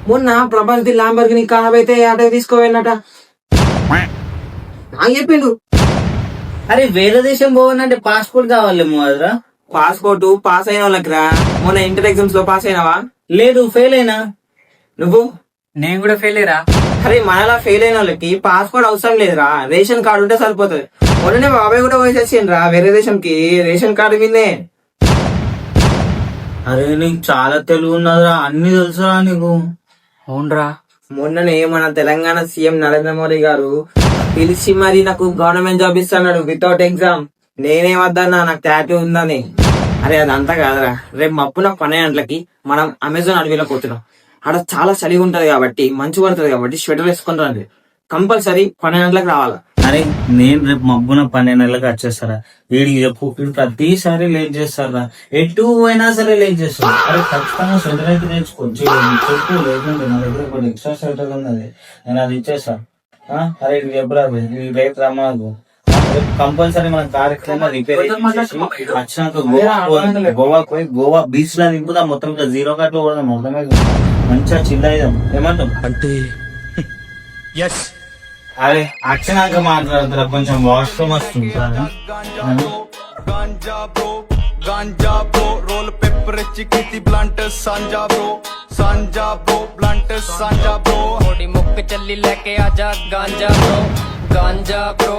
మొన్న ప్రభాస్ లాంబర్గిని కానబైతే అటో తీసుకోపోయినట నాకు చెప్పిండు. అరే వేరే దేశం పోవాలంటే పాస్పోర్ట్ కావాలేమో కదరా. పాస్పోర్ట్ పాస్ అయిన వాళ్ళకి రా. మొన్న ఇంటర్ ఎగ్జామ్స్ లో పాస్ అయినావా? లేదు ఫెయిల్ అయినా. నువ్వు? నేను కూడా ఫెయిల్ అయ్యరా. అరే మనలా ఫెయిల్ అయిన వాళ్ళకి పాస్పోర్ట్ అవసరం లేదురా, రేషన్ కార్డు ఉంటే సరిపోతుంది. మొన్ననే బాబాయ్ కూడా పోయి వచ్చిండ్రా వేరే దేశంకి, రేషన్ కార్డు విన్నే. అరే నీకు చాలా తెలుగు ఉన్నదిరా, అన్ని తెలుసురా నీకు. అవునరా. మొన్ననే మన తెలంగాణ సీఎం నరేంద్ర మోడీ గారు పిలిచి మరి నాకు గవర్నమెంట్ జాబ్ ఇస్తున్నాడు వితౌట్ ఎగ్జామ్. నేనేమద్దన్నా నాకు టాటూ ఉందని. అరే అదంతా కాదురా, రేపు మప్పున 12 గంటలకి మనం అమెజాన్ అడవిలో పోతున్నాం. అక్కడ చాలా చలి ఉంటది కాబట్టి, మంచు పడుతుంది కాబట్టి స్వెటర్ వేసుకుని రండి. కంపల్సరీ 12 గంటలకు రావాలా. అరే నేను రేపు మబ్బున 12 నెలలకు వచ్చేస్తారా. వీడికి చెప్పు, వీడు ప్రతిసారి లేట్ చేస్తారా, ఎటు అయినా సరే లేట్ చేస్తాడు. అరే ఖచ్చితంగా స్వెటర్ అయితే నేర్చుకో. చెప్పు లేకుంటే నా దగ్గర ఒకటి ఎక్స్ట్రా స్వెటర్ ఉన్నది, నేను అది ఇచ్చేస్తా. అరే ఇది చెప్పురా, రేపు రమ్మకు. కంపల్సరీ మన కార్ ఎక్కడైనా రిపేర్ వచ్చినాక గోవాకి పోయి గోవా బీచ్ లో దింపుదా, మొత్తం ఇంకా 0 కట్లు కూడా మొత్తమే మంచిగా చిల్ అయిదాం. ఏమంటాం అంటే? అరే వచ్చినాక మాట్లాడుతున్నా, కొంచెం వాష్రూమ్ వస్తుంది. गांजा ब्रो रोल पेपर चिकी ब्लंट सांजा ब्रो ब्लंट सांजा ब्रो थोड़ी मुक चली लेके आजा गांजा ब्रो